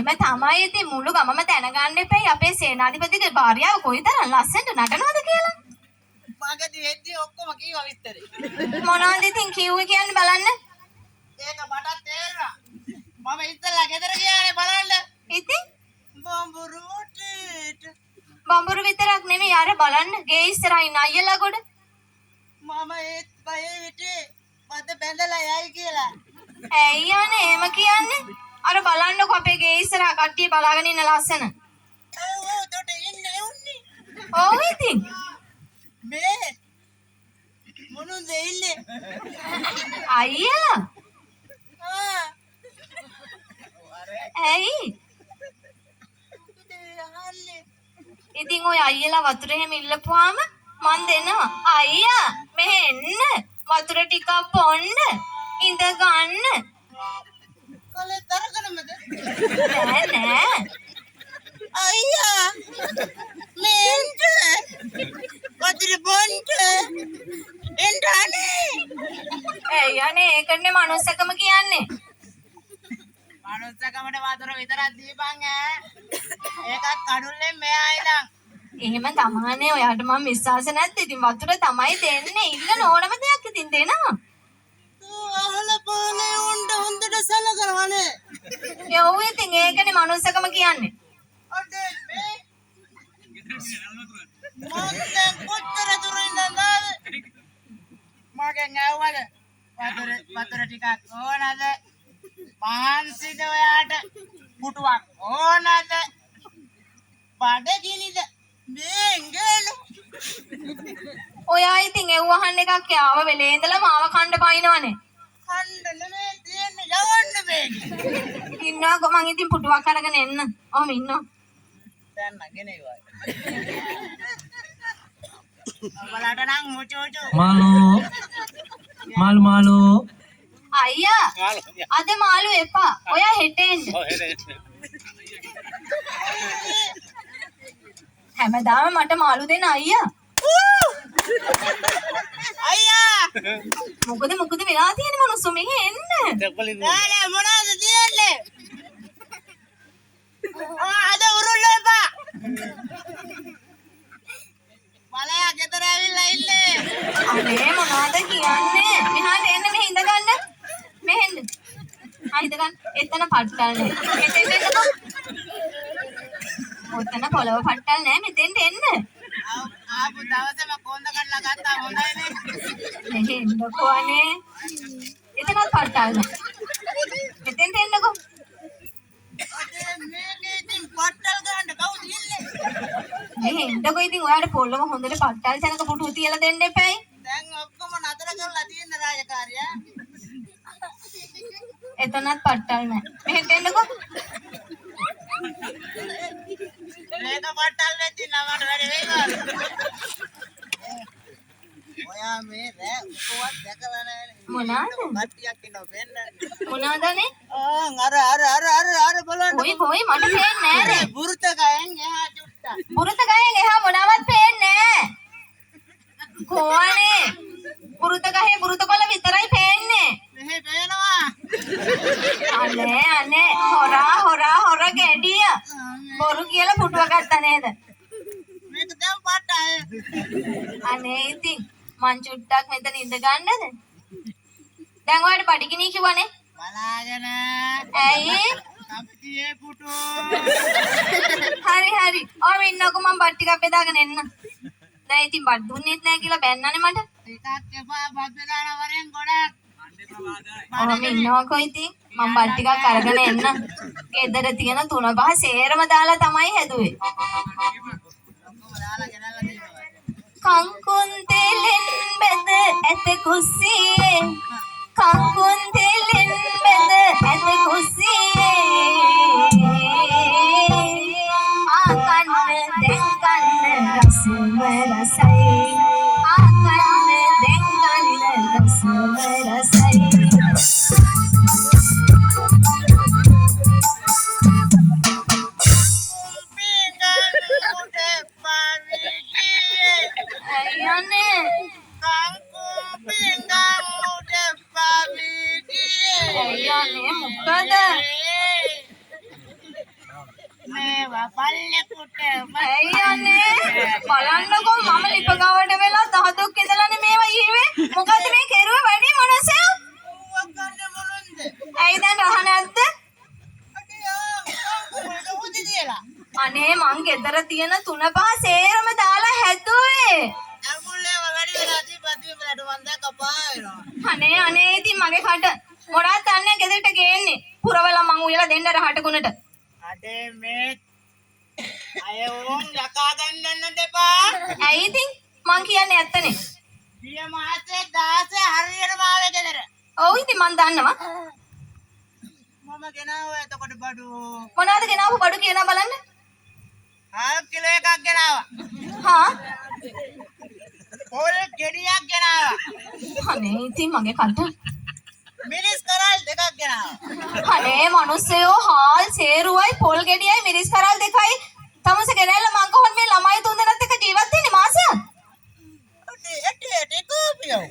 එහෙම තමයි ඉතින් මුළු ගමම දැනගන්න එපයි අපේ සේනාධිපතිගේ භාර්යාව කොයිතරම් ලස්සනට නටනවද කියලා. මගදී වෙද්දී ඔක්කොම කීවා විස්තරේ. මොනවද ඉතින් කිව්වේ කියන්නේ බලන්න. ඒක මටත් තේරුණා. මම ඉස්සෙල්ලා ගෙදර ගියානේ බලන්න. ඉතින් බම්බුරුටේට බම්බුරු විතරක් නෙමෙයි අර බලන්න ගේ ඉස්සරහින් අයියලා ගොඩ. මම ඒත් බයේ හිටියේ මට බැඳලා යයි කියලා. ඇයි යන්නේ එහෙම කියන්නේ? අර බලන්නකො අපේ ගේ ඉස්සරහා කට්ටිය බලාගෙන ඉන්න ලස්සන. ඔව් උඩට ඉන්නේ උන්නේ. ඔව් ඉතින්. මේ මොනුද ඉන්නේ? අයියලා. ආ. ඇයි? ඉතින් ඔය අයියලා වතුර එහෙම ඉල්ලපුවාම මන් දෙනවා. අයියා මෙහෙ එන්න. වතුර ටිකක් පොන්න. ඉඳ ගන්න. කොලේ තරකනමද? නෑ. අයියා මෙන්ට වතුර බොන්න එන්ටනේ. ඇයි යන්නේ ඒකනේ මනුස්සකම කියන්නේ. මනුස්සකමට වතුර විතරක් දීපන් ඈ. ඒකත් කඩුල්ලෙන් මෙහා ඉඳන්. එහෙම තමන්නේ ඔයාට මම විශ්වාස නැද්ද? ඉතින් වතුර තමයි දෙන්නේ. ඉල්ලන ඕනම දෙයක් ඉතින් දෙනවා. අහල පොලේ උණ්ඩ හොඳට සලකනවනේ. යෝ ඉතින් ඒකනේ මනුස්සකම කියන්නේ. අඩේ මේ මම දැන් කොච්චර දුර ඉඳන්ද? මගෙන් ඇව්වද? වතුර ටිකක් ඕනද? මහන්සිද ඔයාට? පුටුවක් ඕනද? බඩගිනිද? මේන් ගේලු. ඔයා ඉතින් එව් අහන්න එකක් යාව වෙලේ ඉඳලා මාව කණ්ඩ පයින්නවනේ. කණ්ඩ නෙමෙයි තියෙන්නේ යවන්න මේක. ඉන්නකො මං ඉතින් පුටුවක් අරගෙන එන්න. ඔහම ඉන්නවා. දැන් නගෙන ඉවයි. ඔයාලට නම් මුචුචු. මාළු අයියා අද මාළු එපා. ඔයා හෙට එන්න. හැමදාම මට මාළු දෙන අයියා. අයියා මොකද වෙලා තියෙන්නේ මනුස්සෝ මෙහෙ එන්න. නෑ මොනවද තියෙන්නේ? අද උරුල්ල එපා. බලයා ගෙදර ඇවිල්ලා ඉන්නේ. අනේ මොනවද කියන්නේ? මෙහාට එන්න මෙහෙ ඉඳ ගන්න. මෙහෙන්න. ඉඳ ගන්න. එතන පට්ටල් නෑ. මෙතෙන්ට එන්නකෝ. ඔතන පොළව පට්ටල් නෑ මෙතෙන්ට එන්න. ආපු දවසේම කොන්ද කඩලා ගත්තා හොඳයිනේ. මෙහෙ එන්නකෝ අනේ. එතනත් පට්ටල් නෑ. මෙතෙන්ට එන්නකෝ. අනේ මේකේ ඉතින් පට්ටල් ගන්න කවුද ඉන්නේ? මෙහෙ එන්නකෝ ඉතින් ඔයාලට පොළව හොඳට පට්ටල් තැනක පුටුව තියලා දෙන්න එපැයි. දැන් ඔක්කොම නතර කරලා තියෙන රාජකාරියා. එතනත් පට්ටල් නෑ. මෙහෙට එන්නකෝ. මේක පට්ටල් වෙච්චි නමට වැඩි වෙයිද? ඔයා මේ රෑ උපවත් දැකලා නැහැ. මොනවාද? කට්ටියක් ඉන්නව වෙන්නේ. මොනවදනේ? අර බලන්න. කොයි මට පේන්නේ නෑ නේ. බුරුතකයෙන් එහා චුට්ටක්. පුරුත ගහෙන් එහා මොනවත් පේන්නේ නෑ. කොහොනේ? පුරුත ගහේ පුරුත කොළ විතරයි පේන්නේ. මෙහෙ පේනවා. අනේ හොර ගැඩිය. බොරු කියලා පුටුව ගත්තා නේද? මේක දැන් පට්ටයි. අනේ ඉතින් මං චුට්ටක් මෙතන ඉඳ ගන්නද? දැන් ඔයාලට පඩිගිනී කිව්වනේ. බලාගෙන. ඇයි? අපියේ පුටු. හරි. ඔය ඉන්නකෝ මං බත් ටිකක් බෙදාගෙන එන්න. දැන් ඉතින් බත් දුන්නෙත් නෑ කියලා බැන්නනේ මට. ටිකක් එපා බත් බෙදාන වරෙන් ගොඩක්. ඔහම ඉන්නකෝ ඉතින් මං බත් ටිකක් අරගෙන එන්න. ගෙදර තියෙන 3-5 සේරම දාලා තමයි හැදුවේ. කංකුන් තෙලෙන් බෙද ඇත කුස්සියේ කංකුන් තෙලෙන් බෙද ඇත කුස්සියේ ආකන්න දැන් ගන්න රසම රසයි ආකන්න දැන් ගන්න රසම රසයි මේවා පල්ලෙකුට ඇයි යන්නේ බලන්නකෝ මම ලිපගාවට වෙලා දහදොක් ඉඳලානේ මේවා ඊවේ මොකද මේ කෙරුවේ වැඩි මොනසෙව වකන්න මොනන්ද ඇයි දැන් රහ නැද්ද අනේ මං ගෙදර තියෙන 3-5 සේරම දාලා හැදුවේ අමුල්ලේ වැඩි වෙලා තිබ්බදී බලට වන්දා කපා වෙනවා අනේ ඉතින් මගේ කට මොනවද දන්නේ ගෙදරට ගේන්නේ පුරවලා මං උයලා දෙන්න රහට ගුණට අඩේ මේ අය උන් යකා ගන්නන්න දෙපා ඇයි ඉතින් මං කියන්නේ ඇත්තනේ ගිය මාසේ 16 හරියටම ආවේ ගෙදර ඔව් ඉතින් මං දන්නවා මම ගෙනාවා එතකොට බඩු මොනවද ගෙනාවු බඩු කියනවා බලන්න ½ කිලෝ එකක් ගෙනාවා හා පොල් ගෙඩියක් ගෙනාවා අනේ ඉතින් මගේ කට මිරිස් කරල් දෙකක් ගෙනාවා අනේ මිනිස්සයෝ හාල් සේරුවයි පොල් ගෙඩියයි මිරිස් කරල් දෙකයි තමස ගෙනල්ල මං කොහොමද මේ ළමයි තුන්දෙනාත් එක්ක ජීවත් වෙන්නේ මාසයක් ඇටි කෝපියෝ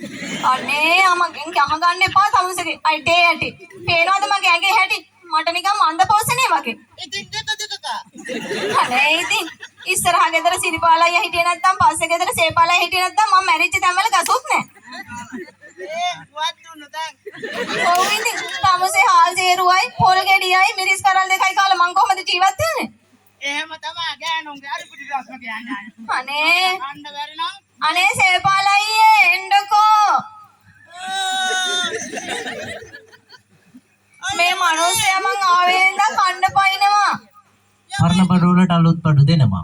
අනේ අමගෙන් ගහගන්න එපා තමසගේ අයිටේ ඇටි පේනවද මගේ ඇඟේ හැටි මට නිකන් මන්ද පෝසනේ වගේ ඉතින් දෙක අනේ ඉතින් ඉස්සරහා ගෙදර සිරිපාලයි හිටියේ නැත්තම් පස්සේ ගෙදර සේපාලයි හිටියේ නැත්තම් මම මැරිච්ච තැන්වල ගසුත් නෑ ඒ වත්තුන දැන් ඔව් ඉතින් තමසේ හාල් සේරුවයි පොල් ගෙඩියයි මිරිස් කරල් දෙකයි කාලා මං කොහොමද ජීවත් වෙන්නේ එහෙම තමයි ගෑනුන්ගේ අර පිටි රස්ම කියන්නේ අනේ අන්න බැරි නම් අනේ සේපාලයියේ එන්නකෝ මේ මිනිස්සයා මං ආවේ ඉඳන් කන්න පයින්නවා පරණ බඩු වලට අලුත් බඩු දෙනවා.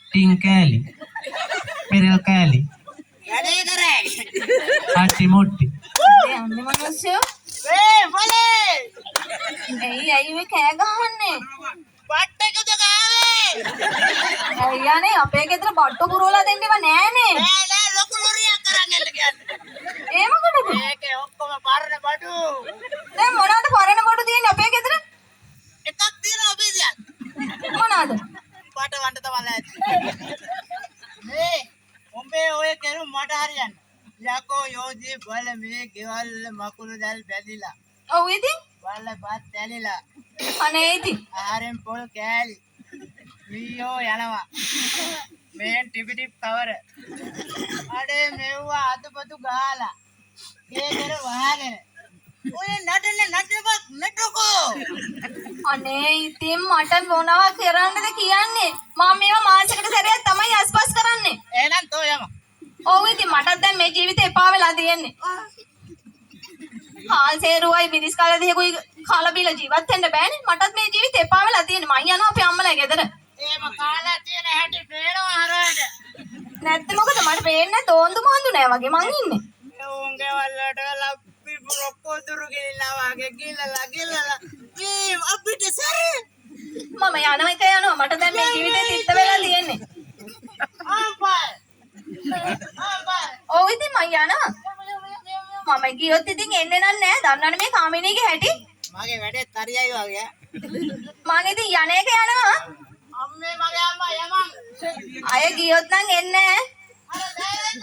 ටින් කෑලි. පෙරල් කෑලි. වැඩේ කරේ හටි මොට්ටි. යන්නේ මිනිස්සයෝ මොලේ ඇයි මේ කෑ ගහන්නේ පට්ටකද ගාවේ ඇයි යන්නේ අපේ ගෙදර බට්ටු පුරවලා දෙන්නව නෑනේ නෑ ලොකු ලොරියක් කරන් යන්න කියන්නේ ඒ මොකටද මේකේ ඔක්කොම පරණ බඩු දැන් මොනවද පරණ බඩු තියෙන්නේ අපේ ගෙදර එකක් තියෙනවා අපේ දියන් මොනවද පාට වන්ට තමයි මේ උඹේ ඔය කෙරු මට හරියන්නේ යකෝ යෝජි බල මේ ගෙවල් මකුළු දැල් බැඳිලා ඔව් ඉතින් බල බත් ඇලිලා අනේ ඉතින් ආරෙන් පොල් කෑලි මීයෝ යනවා මේන් ටිපිටිප් කවර අඩේ මෙව්වා අතපතු ගහලා ගේ කර වහගෙන ඔය නටනකෝ අනේ ඉතින් මට මොනවා කරන්නද කියන්නේ මම මේවා මාසෙකට සැරයක් තමයි අස්පස් කරන්නේ එහෙනම් තෝ යම ඔව් ඉතින් මටත් දැන් මේ ජීවිතේ එපා වෙලා තියෙන්නේ හාල් සේරුවයි මිරිස් කාලා දෙයකුයි කාලා බීලා ජීවත් වෙන්න බෑනේ මටත් මේ ජීවිතේ එපා වෙලා තියෙන්නේ මං යනවා අපේ අම්මලා ගෙදර එහෙම කාලා තියෙන හැටි පේනවා හරවද නැත්නම් මොකද මට පේන්නේ දෝන්දු මාන්දු නෑ වගේ මං ඉන්නේ මේ උන්ගේ වලට ලප්පි බ්‍රොක්කෝ දුරු ගිල්ලා වගේ ගිල්ලලා මේ අපිට සරේ මම යනවා එක යනවා මට දැන් මේ ජීවිතේ තිත්ත වෙලා තියෙන්නේ ආපල් ඔව් ඉතින් මං යනවා මම ගියොත් ඉතින් එන්නේ නෑ දන්නවනේ මේ කාමිනීගේ හැටි මගේ වැඩේ හරියයි වගේ මං ඉතින් යන එක යනවා අම්මේ මගේ අම්මා යමන් අය ගියොත් නම් එන්නේ නෑ අර දැවෙන්න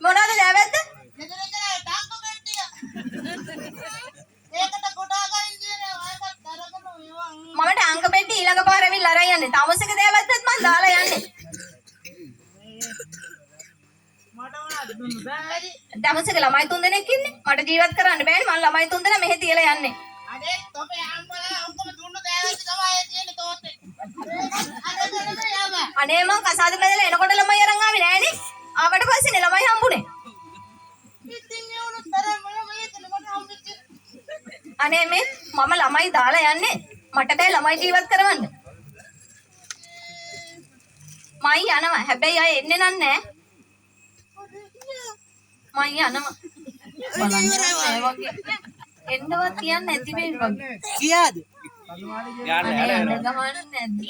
මොනවද දැවැද්ද ගෙදර ඉඳලා ටාංකු කට්ටිය ඒකට කොටා ගන්න කියන්නේ ඔයකට තරගෙන විවන් මම ටාංක පෙට්ටි ඊළඟ පාර ඇවිල්ලා අරන් යන්නේ තමසක දැවැද්දත් මං දාලා යන්නේ මට මොනවද දුන්නු බෑරි තමසක ළමයි 3 දෙනෙක් ඉන්නේ මට ජීවත් කරන්න බෑනේ මං ළමයි 3 දෙනා මෙහෙ තියලා යන්නේ අනේ තොපේ අම්මලා ඔක්කොම දුන්නු දැවෙන්න තමයි තියෙන්නේ තෝත්තේ අර දෙන්න යම අනේ මං කසාද බැදලා එනකොට ළමයි අරන් ආවේ නෑනේ ආවට පස්සේනේ ළමයි හම්බුනේ ඉතින් ඒ උණු තරම මම ඒකල මට හම්බෙච්ච අනේ මේ මම ළමයි දාලා යන්නේ මට බෑ ළමයි ජීවත් කරවන්න මයි යනවා හැබැයි අය එන්නේ නෑ මයි යනවා බලන්න ඒ වගේ එන්නවත් කියන්නේ නැති මේ වගේ කියාද අනේ අඬ ගහන්නේ නැද්ද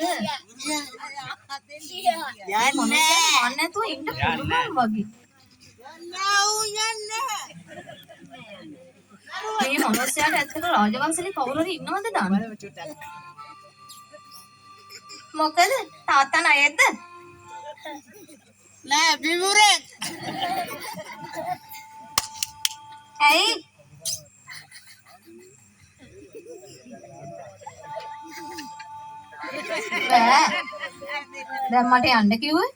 යන්නේ මන් නැතුව ඉන්න පුළුවන් වගේ මේ මොනසයාට ඇත්තට රාජවංශලේ කවුරු හරි ඉන්නවද දාන්න මොකද තාත්තා ණයද නෑ බිමුරේ ඇයි බෑ. දැන් මට යන්න කිව්වේ.